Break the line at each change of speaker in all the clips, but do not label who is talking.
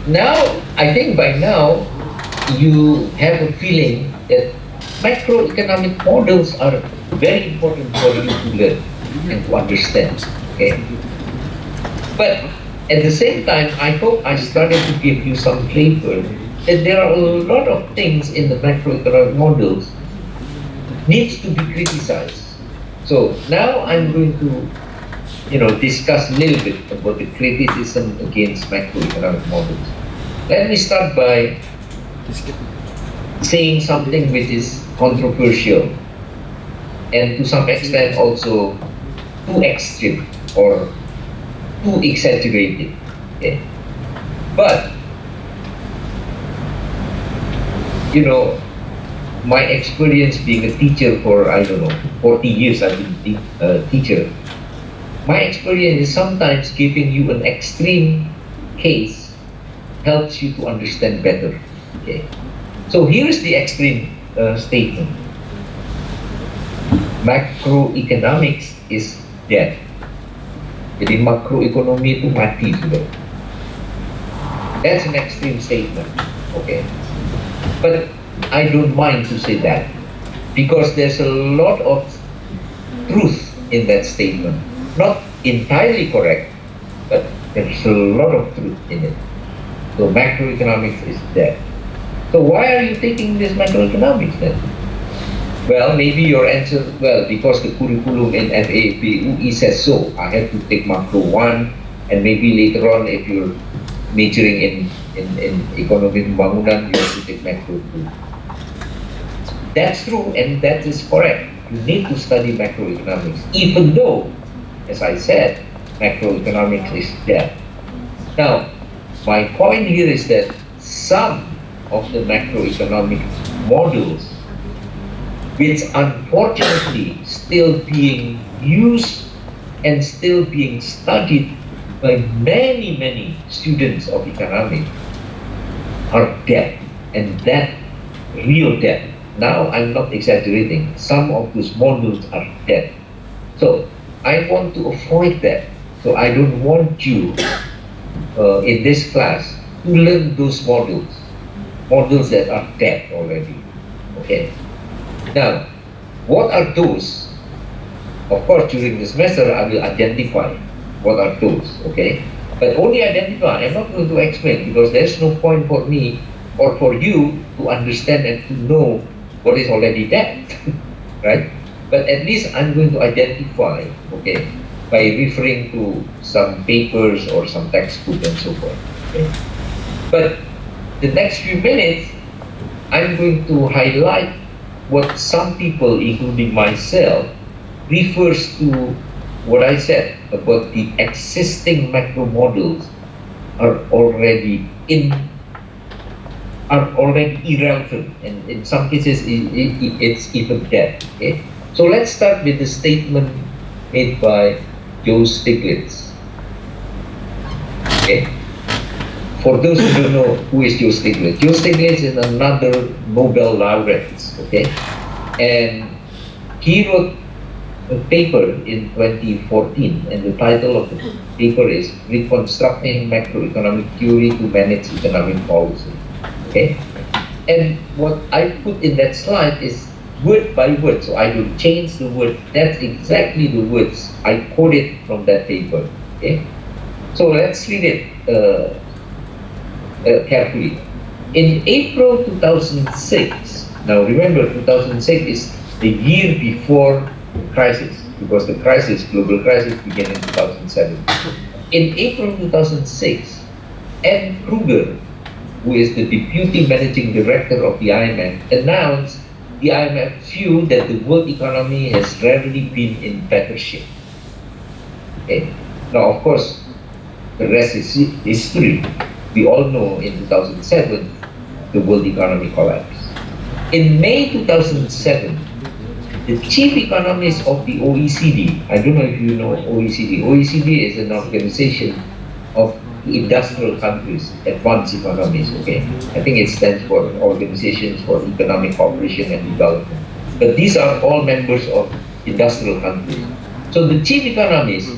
Now, I think by now, you have a feeling that macroeconomic models are very important for you to learn and to understand. Okay? But at the same time, I hope I started to give you some flavor that there are a lot of things in the macroeconomic models needs to be criticized. So now I'm going to, discuss a little bit about the criticism against macroeconomic models. Let me start by saying something which is controversial and to some extent also too extreme or too exaggerated. Okay? But, my experience being a teacher for, 40 years I've been a teacher. My experience is sometimes giving you an extreme case helps you to understand better. Okay. So here's the extreme statement. Macroeconomics is dead. Jadi makroekonomi itu mati sudah. That's an extreme statement. Okay. But I don't mind to say that because there's a lot of truth in that statement. Not entirely correct, but there's a lot of truth in it. So macroeconomics is dead. So why are you taking this macroeconomics then? Well, maybe your answer, because the curriculum in FAB UI says so. I have to take Macro 1, and maybe later on if you're majoring in Ekonomi Pembangunan, you have to take Macro 2. That's true, and that is correct. You need to study macroeconomics, even though, as I said, macroeconomics is dead. Now, my point here is that some of the macroeconomic models, which unfortunately still being used and still being studied by many students of economics, are dead, and that real dead. Now I'm not exaggerating, some of those models are dead. So I want to avoid that. So I don't want you in this class to learn those models that are dead already. Okay. Now, what are those? Of course, during the semester, I will identify what are those. Okay. But only identify. I'm not going to explain because there's no point for me or for you to understand and to know what is already dead, right? But at least I'm going to identify, okay, by referring to some papers or some textbook and so forth. Okay? But the next few minutes, I'm going to highlight what some people, including myself, refers to what I said about the existing macro models are already irrelevant, and in some cases it's even dead. Okay? So let's start with the statement made by Joe Stiglitz. Okay? For those who don't know who is Joe Stiglitz, Joe Stiglitz is another Nobel laureate. Okay? And he wrote a paper in 2014, and the title of the paper is Reconstructing Macroeconomic Theory to Manage Economic Policy. Okay? And what I put in that slide is word by word, so I will change the word. That's exactly the words I quoted from that paper. Okay? So let's read it carefully. In April 2006, now remember 2006 is the year before the crisis, because the crisis, global crisis, began in 2007. In April 2006, Ed Kruger, who is the Deputy Managing Director of the IMF, announced the IMF view that the world economy has rarely been in better shape. Okay. Now, of course, the rest is history. We all know in 2007, the world economy collapsed. In May 2007, the chief economist of the OECD, I don't know if you know OECD. OECD is an organization of industrial countries, advanced economies, okay? I think it stands for Organizations for Economic Cooperation and Development. But these are all members of industrial countries. So the chief economist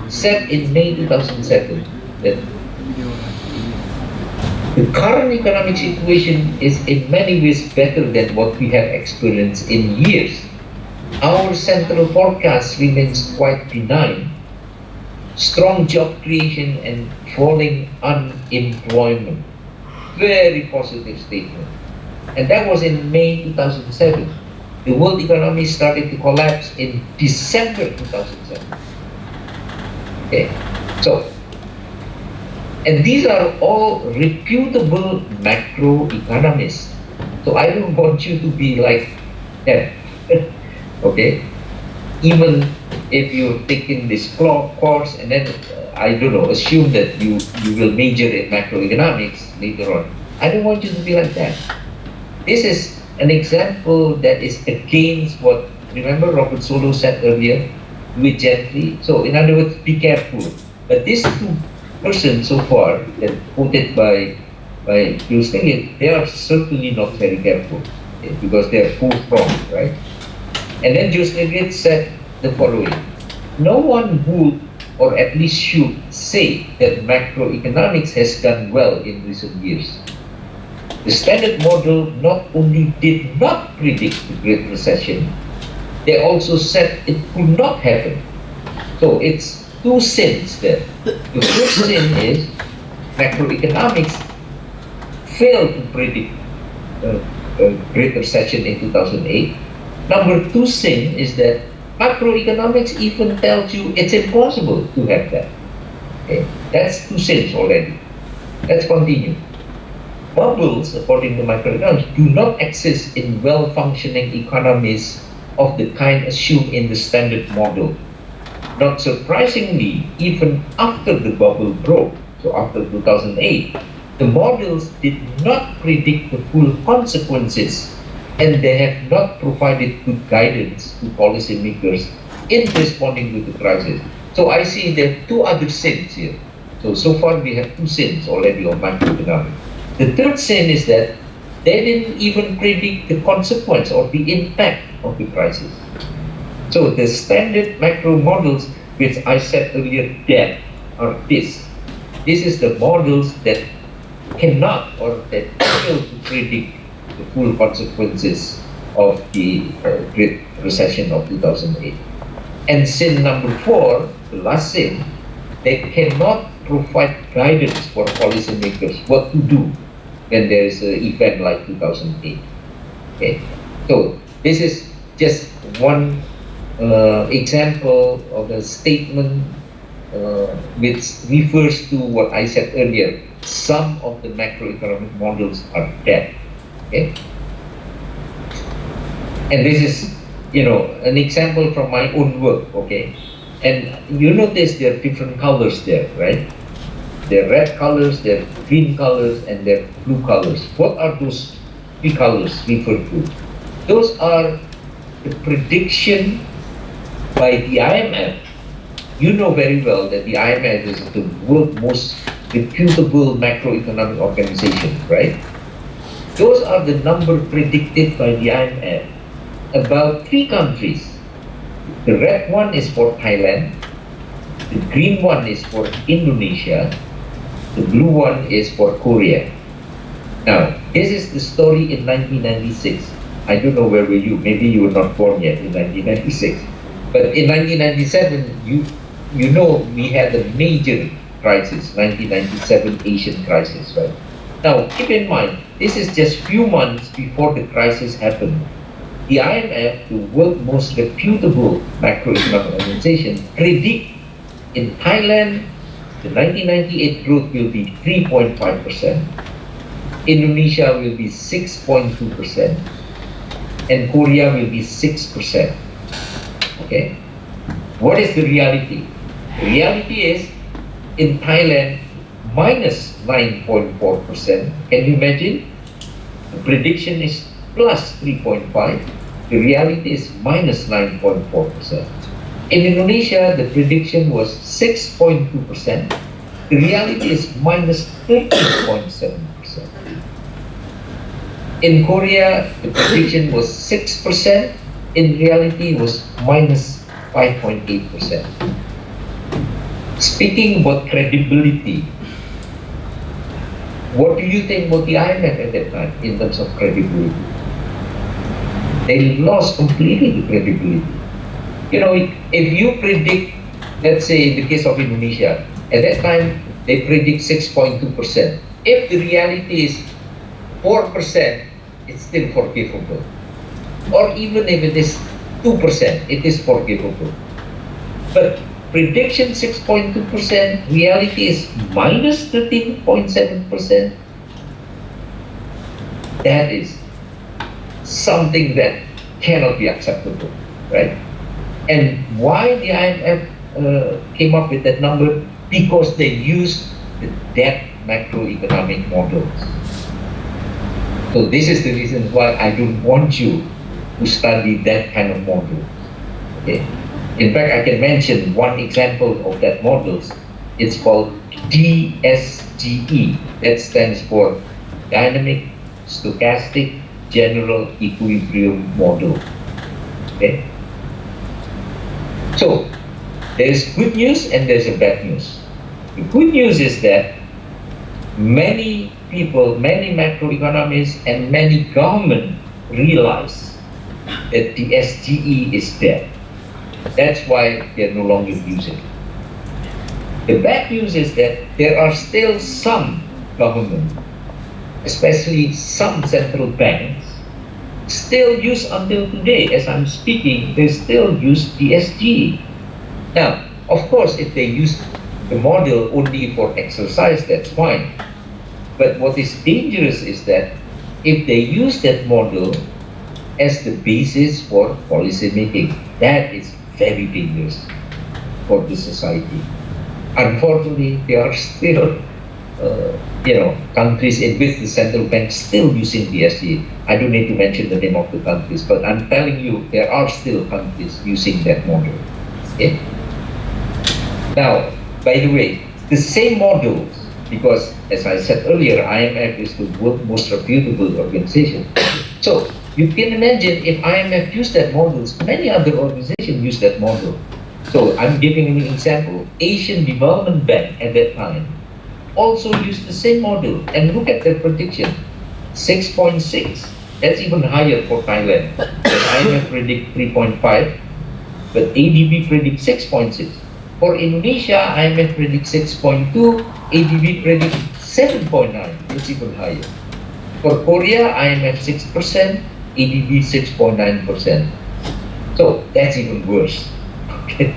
said in May 2007 that The current economic situation is in many ways better than what we have experienced in years. Our central forecast remains quite benign. Strong job creation and falling unemployment. Very positive statement. And that was in May 2007. The world economy started to collapse in December 2007. Okay, so, and these are all reputable macroeconomists. So I don't want you to be like them. Okay, even if you're taking this course and then I don't know, assume that you will major in macroeconomics later on. I don't want you to be like that. This is an example that is against what, remember Robert Solow said earlier, do it gently. So in other words, be careful. But these two persons so far that quoted by Bill Stingett, they are certainly not very careful, okay, because they are both wrong, right? And then Joe Stingett said the following: no one would, or at least should, say that macroeconomics has done well in recent years. The standard model not only did not predict the Great Recession, they also said it could not happen. So it's two sins there. The first sin is macroeconomics failed to predict a Great Recession in 2008. Number two sin is that macroeconomics even tells you it's impossible to have that. Okay, that's two sins already. Let's continue. Bubbles, according to macroeconomics, do not exist in well-functioning economies of the kind assumed in the standard model. Not surprisingly, even after the bubble broke, so after 2008, the models did not predict the full consequences, and they have not provided good guidance to policymakers in responding to the crisis. So I see there are two other sins here. So far we have two sins already on macroeconomics. The third sin is that they didn't even predict the consequence or the impact of the crisis. So the standard macro models, which I said earlier, that are this. This is the models that cannot or that fail to predict the full consequences of the Great Recession of 2008. And sin number 4, the last sin, they cannot provide guidance for policymakers what to do when there is an event like 2008. Okay, so this is just one example of a statement which refers to what I said earlier. Some of the macroeconomic models are dead. Okay, and this is, an example from my own work. Okay, and you notice there are different colors there, right? There are red colors, there are green colors, and there are blue colors. What are those three colors referred to? Those are the prediction by the IMF. You know very well that the IMF is the world's most reputable macroeconomic organization, right? Those are the numbers predicted by the IMF about 3 countries. The red one is for Thailand, the green one is for Indonesia, the blue one is for Korea. Now, this is the story in 1996. I don't know where were you, maybe you were not born yet in 1996. But in 1997, you know we had a major crisis, 1997 Asian crisis, right? Now, keep in mind, this is just few months before the crisis happened. The IMF, the world's most reputable macroeconomic organization, predict in Thailand, the 1998 growth will be 3.5%. Indonesia will be 6.2%. And Korea will be 6%. Okay? What is the reality? The reality is, in Thailand, minus 9.4%. Can you imagine? The prediction is plus 3.5. The reality is minus 9.4%. In Indonesia, the prediction was 6.2%. The reality is minus 13.7%. In Korea, the prediction was 6%. In reality, it was minus 5.8%. Speaking about credibility, What do you think about the IMF at that time in terms of credibility? They lost completely the credibility. You know, if you predict, let's say in the case of Indonesia, at that time they predict 6.2%. If the reality is 4%, it's still forgivable. Or even if it is 2%, it is forgivable. But prediction 6.2%, reality is minus 13.7%. That is something that cannot be acceptable, right? And why the IMF came up with that number? Because they used the debt macroeconomic models. So this is the reason why I don't want you to study that kind of model. Okay? In fact, I can mention one example of that models. It's called DSGE. That stands for Dynamic Stochastic General Equilibrium Model. Okay? So, there's good news and there's a bad news. The good news is that many people, many macroeconomists and many government realize that the SGE is dead. That's why they're no longer using it. The bad news is that there are still some government, especially some central banks, still use until today, as I'm speaking, they still use the SGE. Now, of course, if they use the model only for exercise, that's fine. But what is dangerous is that if they use that model as the basis for policy making, that is very dangerous for the society. Unfortunately, there are still, countries in which the central bank still using the SGE. I don't need to mention the name of the countries, but I'm telling you, there are still countries using that model. Okay? Now, by the way, the same models, because as I said earlier, IMF is the world's most reputable organization. So you can imagine if IMF used that models, many other organizations use that model. So I'm giving an example. Asian Development Bank at that time also used the same model, and look at their prediction, 6.6. That's even higher for Thailand. The IMF predict 3.5, but ADB predict 6.6. For Indonesia, IMF predict 6.2, ADB predict 7.9. It's even higher. For Korea, IMF 6%, ADB 6.9%. So that's even worse. Okay.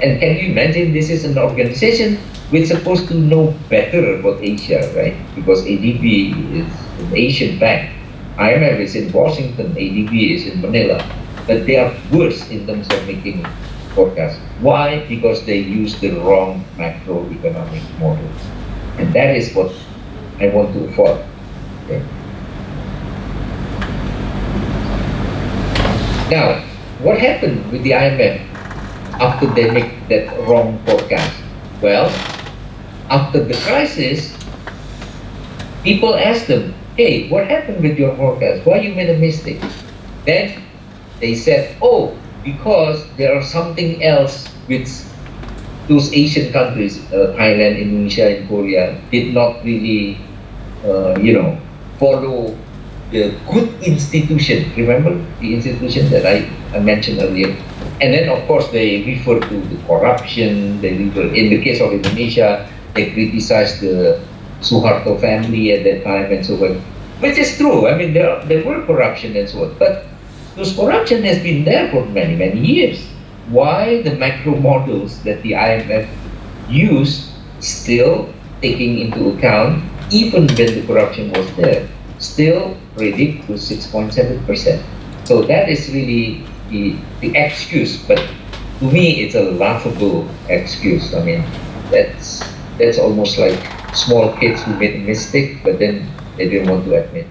And can you imagine, this is an organization which is supposed to know better about Asia, right? Because ADB is an Asian bank. IMF is in Washington, ADB is in Manila. But they are worse in terms of making forecasts. Why? Because they use the wrong macroeconomic models. And that is what I want to avoid. Okay. Now, what happened with the IMF after they make that wrong forecast? Well, after the crisis, people asked them, hey, what happened with your forecast? Why you made a mistake? Then they said, oh, because there are something else which those Asian countries, Thailand, Indonesia, and Korea, did not really, follow the good institution. Remember the institution that I mentioned earlier? And then, of course, they refer to the corruption. They refer, in the case of Indonesia, they criticized the Suharto family at that time and so on, which is true. I mean, there were corruption and so on, but those corruption has been there for many, many years. Why the macro models that the IMF used still taking into account, even when the corruption was there, still predict to 6.7%. So that is really the excuse, but to me it's a laughable excuse. I mean, that's almost like small kids who made a mistake, but then they didn't want to admit.